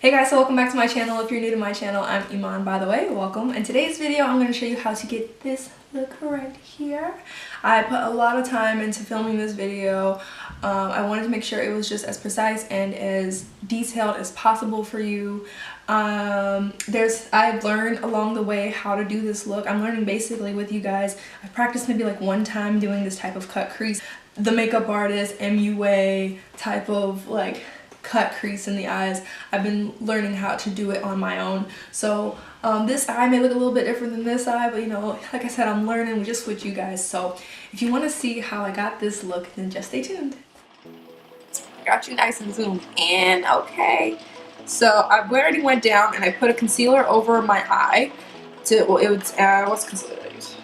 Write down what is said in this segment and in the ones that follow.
Hey guys, so welcome back to my channel. If you're new to my channel, I'm Emon, by the way, welcome. In today's video, I'm going to show you how to get this look right here. I put a lot of time into filming this video. I wanted to make sure it was just as precise and as detailed as possible for you. I've learned along the way how to do this look. I'm learning basically with you guys. I've practiced maybe like one time doing this type of cut crease. The makeup artist, MUA type of like cut crease in the eyes. I've been learning how to do it on my own. So this eye may look a little bit different than this eye, but you know, like I said, I'm learning just with you guys. So if you want to see how I got this look, then just stay tuned. I got you nice and zoomed in, okay. So I already went down and I put a concealer over my eye to, well, it was, what's concealer I use?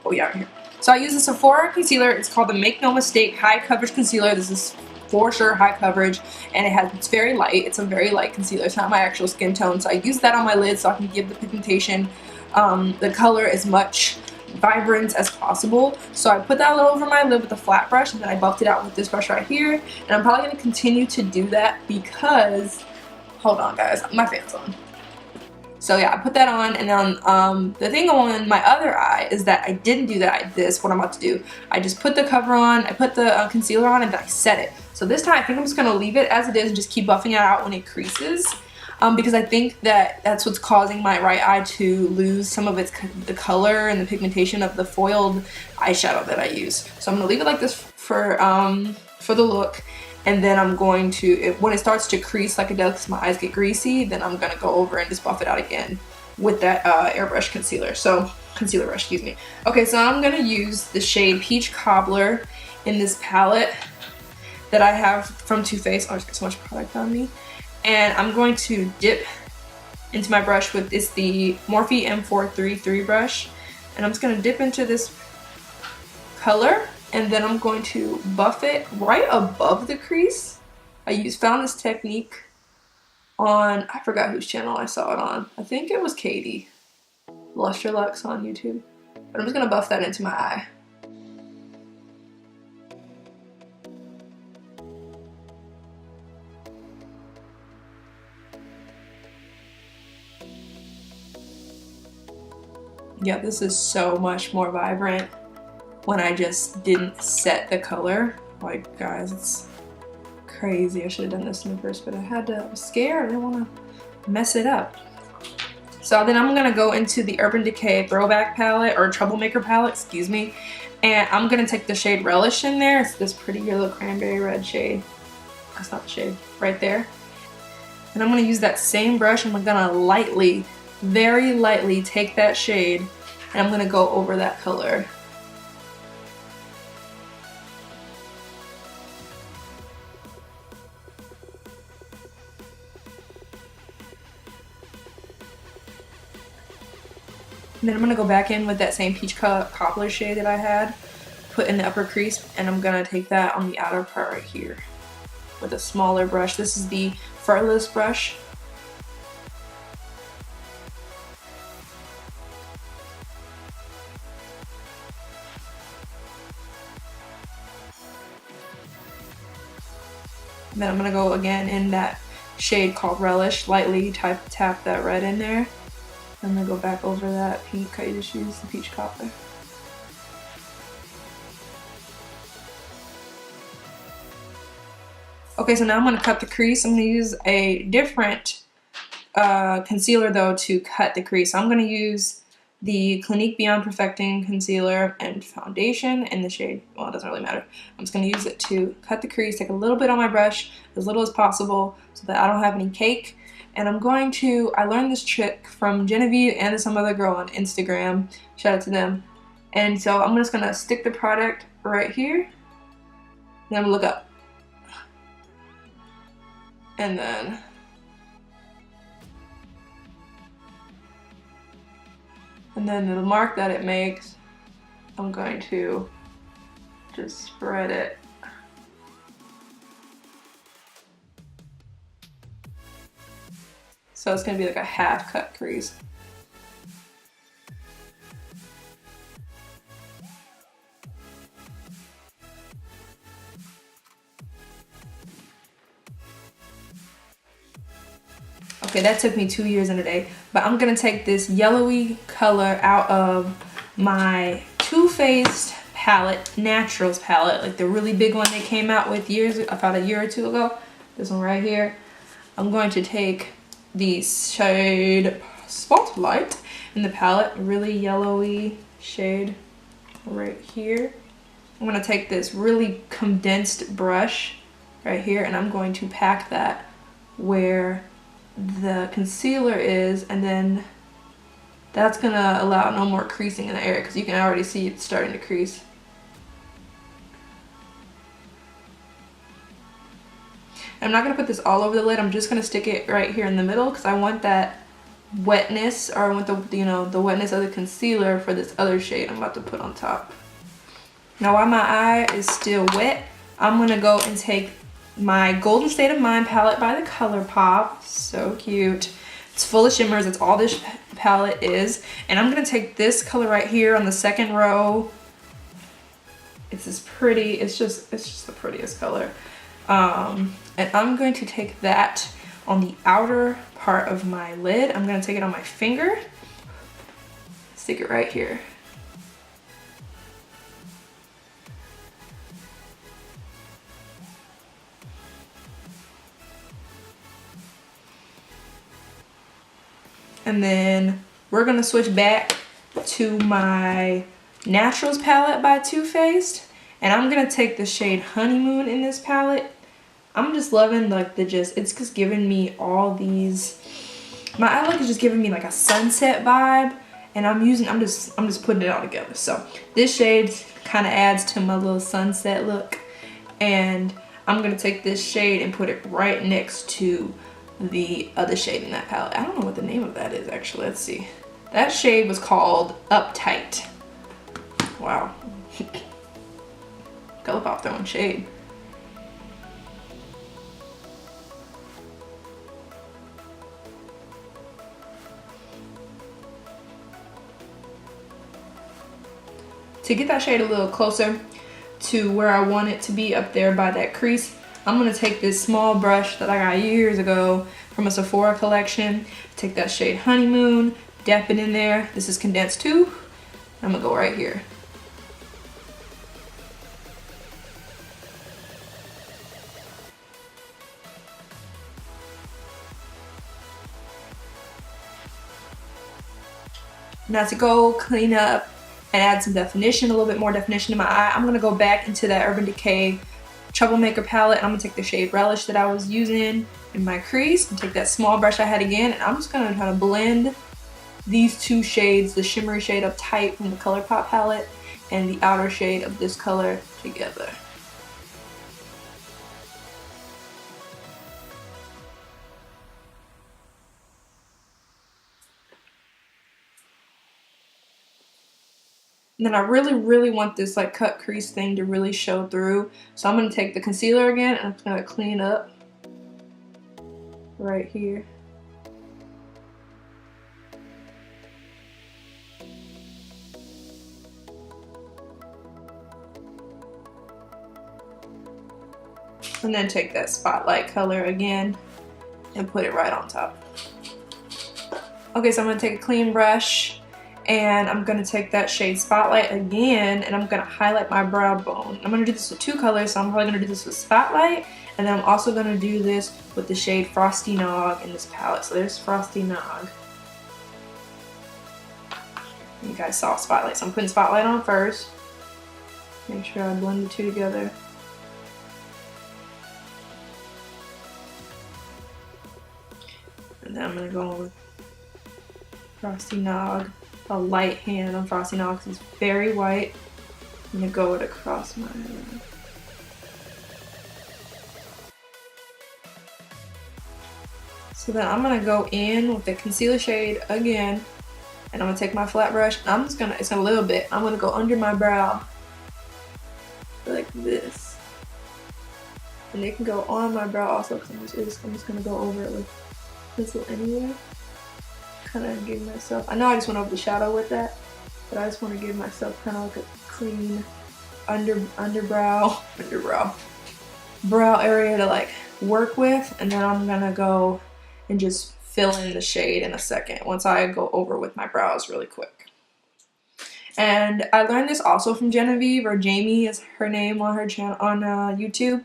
Oh yeah, right here. So I use a Sephora concealer. It's called the Make No Mistake High Coverage Concealer. This is for sure high coverage, and it's very light. It's a very light concealer. It's not my actual skin tone, so I use that on my lid so I can give the pigmentation, the color as much vibrance as possible. So I put that a little over my lid with a flat brush, and then I buffed it out with this brush right here. And I'm probably going to continue to do that because, hold on guys, my fan's on. So yeah, I put that on, and then the thing on my other eye is that I didn't do that. What I'm about to do. I just put the cover on, I put the concealer on, and then I set it. So this time I think I'm just going to leave it as it is and just keep buffing it out when it creases. Because I think that that's what's causing my right eye to lose some of the color and the pigmentation of the foiled eyeshadow that I use. So I'm going to leave it like this for the look. And then I'm going to, when it starts to crease like it does because my eyes get greasy, then I'm going to go over and just buff it out again with that airbrush concealer. So, concealer brush, excuse me. Okay, so I'm going to use the shade Peach Cobbler in this palette that I have from Too Faced. Oh, I just got so much product on me. And I'm going to dip into my brush with the Morphe M433 brush. And I'm just going to dip into this color. And then I'm going to buff it right above the crease. I found this technique on, I forgot whose channel I saw it on. I think it was Katie. Lustrelux on YouTube. But I'm just going to buff that into my eye. Yeah, this is so much more vibrant when I just didn't set the color. Like guys, it's crazy. I should have done this in first, but I was scared. I didn't want to mess it up. So then I'm gonna go into the Urban Decay Throwback palette, or Troublemaker palette, excuse me. And I'm gonna take the shade Relish in there. It's this pretty yellow cranberry red shade. That's not the shade, right there. And I'm gonna use that same brush. I'm gonna lightly, very lightly take that shade, and I'm gonna go over that color. And then I'm going to go back in with that same Peach Cobbler shade that I had put in the upper crease, and I'm going to take that on the outer part right here with a smaller brush. This is the Furless brush. And then I'm going to go again in that shade called Relish, lightly tap that red in there. I'm gonna go back over that pink. I just used the Peach Cobbler. Okay, so now I'm gonna cut the crease. I'm gonna use a different concealer though to cut the crease. So I'm gonna use the Clinique Beyond Perfecting Concealer and Foundation in the shade, well, it doesn't really matter. I'm just gonna use it to cut the crease, take a little bit on my brush, as little as possible, so that I don't have any cake. And I'm going to, I learned this trick from Genevieve and some other girl on Instagram. Shout out to them. And so I'm just gonna stick the product right here. And then I'm gonna look up. And then the mark that it makes, I'm going to just spread it. So it's going to be like a half cut crease. Okay, that took me 2 years and a day. But I'm gonna take this yellowy color out of my Too Faced palette, Naturals palette, like the really big one they came out with about a year or two ago. This one right here. I'm going to take the shade Spotlight in the palette, really yellowy shade right here. I'm gonna take this really condensed brush right here, and I'm going to pack that where the concealer is, and then that's gonna allow no more creasing in the area, because you can already see it's starting to crease. I'm not gonna put this all over the lid. I'm just gonna stick it right here in the middle, because I want that wetness, or I want the, you know, the wetness of the concealer for this other shade I'm about to put on top. Now while my eye is still wet, I'm gonna go and take my Golden State of Mind palette by the ColourPop. So cute. It's full of shimmers. It's all this palette is. And I'm gonna take this color right here on the second row. It's this pretty, it's just the prettiest color. And I'm going to take that on the outer part of my lid. I'm gonna take it on my finger, stick it right here. And then we're gonna switch back to my Naturals palette by Too Faced. And I'm gonna take the shade Honeymoon in this palette. I'm just loving like it's just giving me all these, my eye look is just giving me like a sunset vibe. And I'm just putting it all together. So this shade kind of adds to my little sunset look. And I'm gonna take this shade and put it right next to the other shade in that palette. I don't know what the name of that is actually. Let's see. That shade was called Uptight. Wow. ColourPop throwing shade. To get that shade a little closer to where I want it to be up there by that crease, I'm gonna take this small brush that I got years ago from a Sephora collection, take that shade Honeymoon, dap it in there. This is condensed too. I'm gonna go right here. Now to go clean up and add some definition, a little bit more definition to my eye, I'm gonna go back into that Urban Decay Troublemaker palette, and I'm gonna take the shade Relish that I was using in my crease and take that small brush I had again, and I'm just gonna try to blend these two shades, the shimmery shade Uptight from the ColourPop palette and the outer shade of this color together. And then I really want this like cut crease thing to really show through. So I'm gonna take the concealer again and I'm gonna clean up right here. And then take that Spotlight color again and put it right on top. Okay, so I'm gonna take a clean brush and I'm gonna take that shade Spotlight again and I'm gonna highlight my brow bone. I'm gonna do this with two colors, so I'm probably gonna do this with Spotlight, and then I'm also gonna do this with the shade Frosty Nog in this palette. So there's Frosty Nog. You guys saw Spotlight, so I'm putting Spotlight on first. Make sure I blend the two together. And then I'm gonna go with Frosty Nog, a light hand on Frosty Nog because it's very white. I'm gonna go it across my head. So then I'm gonna go in with the concealer shade again, and I'm gonna take my flat brush. And it's a little bit. I'm gonna go under my brow like this, and it can go on my brow also because I'm just gonna go over it with pencil anyway. Kind of give myself, I know I just went over the shadow with that, but I just want to give myself kind of like a clean brow area to like work with, and then I'm gonna go and just fill in the shade in a second once I go over with my brows really quick. And I learned this also from Genevieve, or Jamie is her name on her channel on YouTube.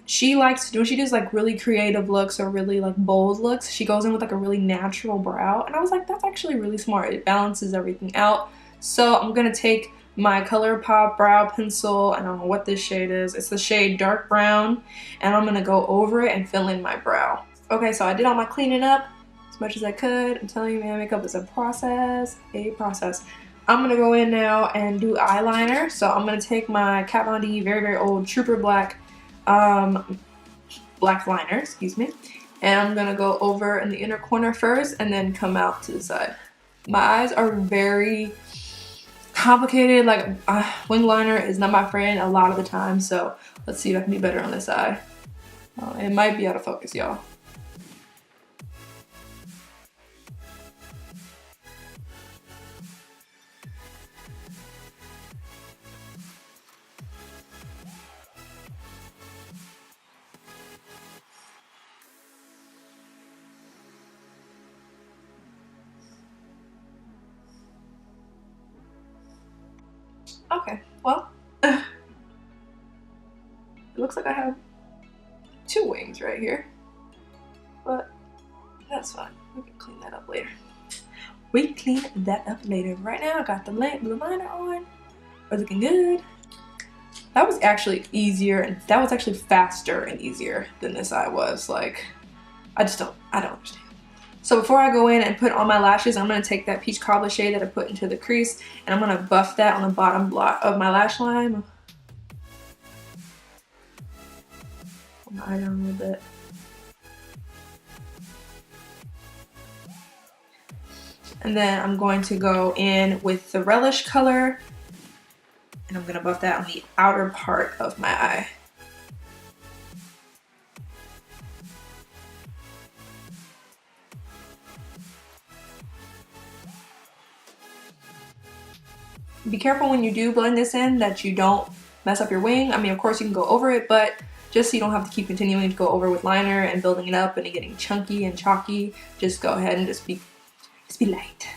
She likes to do, when she does like really creative looks or really like bold looks, she goes in with like a really natural brow. And I was like, that's actually really smart. It balances everything out. So I'm gonna take my ColourPop brow pencil, I don't know what this shade is. It's the shade Dark Brown, and I'm gonna go over it and fill in my brow. Okay, so I did all my cleaning up as much as I could. I'm telling you, man, makeup is a process, I'm gonna go in now and do eyeliner. So I'm gonna take my Kat Von D very, very old Trooper Black black liner, excuse me, and I'm gonna go over in the inner corner first and then come out to the side. My eyes are very complicated, like wing liner is not my friend a lot of the time, so let's see if I can do better on this eye. It might be out of focus, y'all. Okay, well, it looks like I have two wings right here, but that's fine. We can clean that up later. Right now, I got the blue liner on. We're looking good. That was actually easier, and that was actually faster and easier than this eye was. Like, I don't understand. So before I go in and put on my lashes, I'm going to take that peach cobbler shade that I put into the crease, and I'm going to buff that on the bottom block of my lash line. Put my eye down a little bit. And then I'm going to go in with the Relish color, and I'm going to buff that on the outer part of my eye. Be careful when you do blend this in that you don't mess up your wing. I mean, of course you can go over it, but just so you don't have to keep continuing to go over with liner and building it up and it getting chunky and chalky, just go ahead and just be light.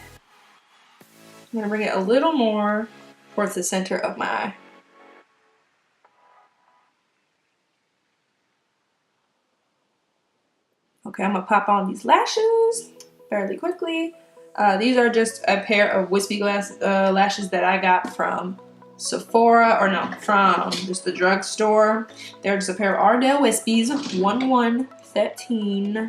I'm gonna bring it a little more towards the center of my eye. Okay, I'm gonna pop on these lashes fairly quickly. These are just a pair of wispy lashes that I got from Sephora, or no, from just the drugstore. They're just a pair of Ardell Wispies, 1113.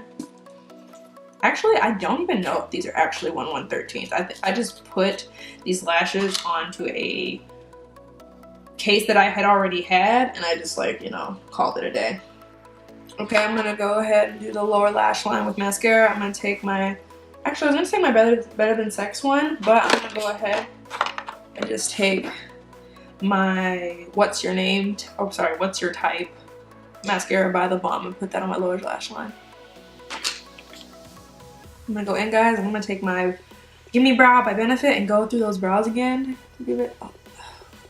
Actually, I don't even know if these are actually 1113s. I just put these lashes onto a case that I had already had, and I just, like, you know, called it a day. Okay, I'm gonna go ahead and do the lower lash line with mascara. I'm gonna take my, actually I was gonna take my Better Than Sex one, but I'm gonna go ahead and just take my What's Your Type mascara by the Balm and put that on my lower lash line. I'm gonna go in, guys. I'm gonna take my Gimme Brow by Benefit and go through those brows again to give it, oh,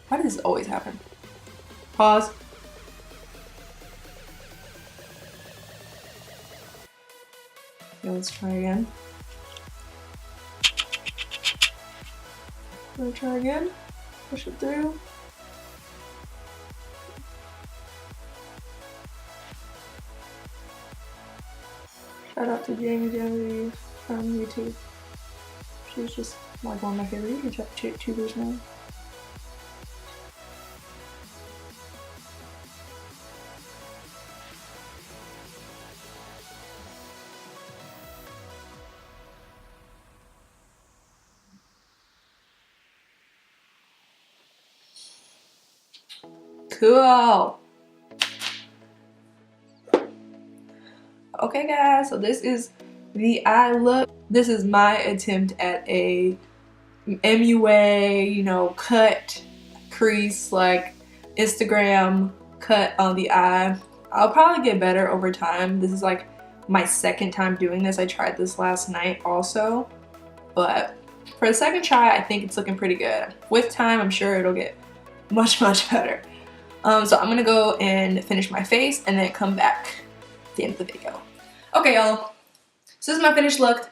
why does this always happen? Pause. Okay, let's try again. Try again. Push it through. Shout out to Jamie Genevieve from YouTube. She's just like one of my favorite YouTubers now. Cool. Okay, guys, so this is the eye look. This is my attempt at a MUA, you know, cut, crease, like Instagram cut on the eye. I'll probably get better over time. This is like my second time doing this. I tried this last night also, but for the second try, I think it's looking pretty good. With time, I'm sure it'll get much, much better. So I'm gonna go and finish my face and then come back at the end of the video. Okay, y'all. So this is my finished look.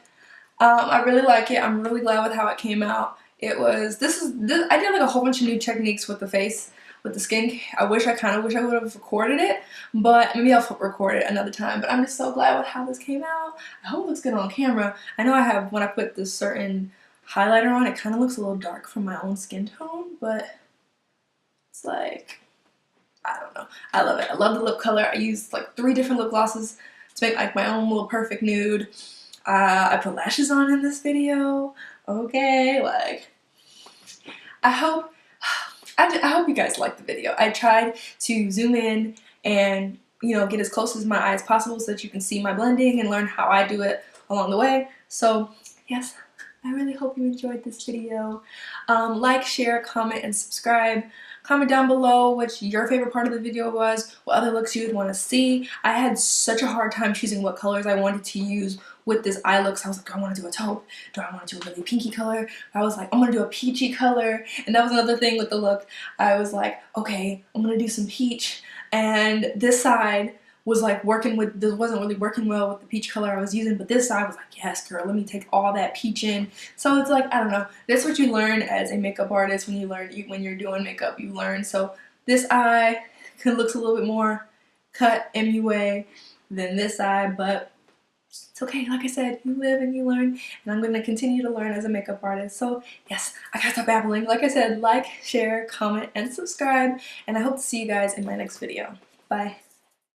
I really like it. I'm really glad with how it came out. It was, I did like a whole bunch of new techniques with the face, with the skin. I kind of wish I would have recorded it, but maybe I'll record it another time. But I'm just so glad with how this came out. I hope it looks good on camera. I know when I put this certain highlighter on, it kind of looks a little dark from my own skin tone, but it's like, I don't know. I love it. I love the lip color. I used like 3 different lip glosses to make like my own little perfect nude. I put lashes on in this video. Okay, like, I hope you guys liked the video. I tried to zoom in and, you know, get as close as my eye as possible so that you can see my blending and learn how I do it along the way. So, yes, I really hope you enjoyed this video. Like, share, comment, and subscribe. Comment down below what your favorite part of the video was, what other looks you would want to see. I had such a hard time choosing what colors I wanted to use with this eye look. So I was like, do I want to do a taupe? Do I want to do a really pinky color? I was like, I'm going to do a peachy color. And that was another thing with the look. I was like, okay, I'm going to do some peach. And this side was like wasn't really working well with the peach color I was using, but this side was like, yes girl, let me take all that peach in. So it's like, I don't know, that's what you learn as a makeup artist when you're doing makeup, you learn. So this eye looks a little bit more cut MUA than this eye, but it's okay. Like I said, you live and you learn, and I'm going to continue to learn as a makeup artist. So yes, I gotta stop babbling. Like I said, like, share, comment, and subscribe, and I hope to see you guys in my next video. Bye.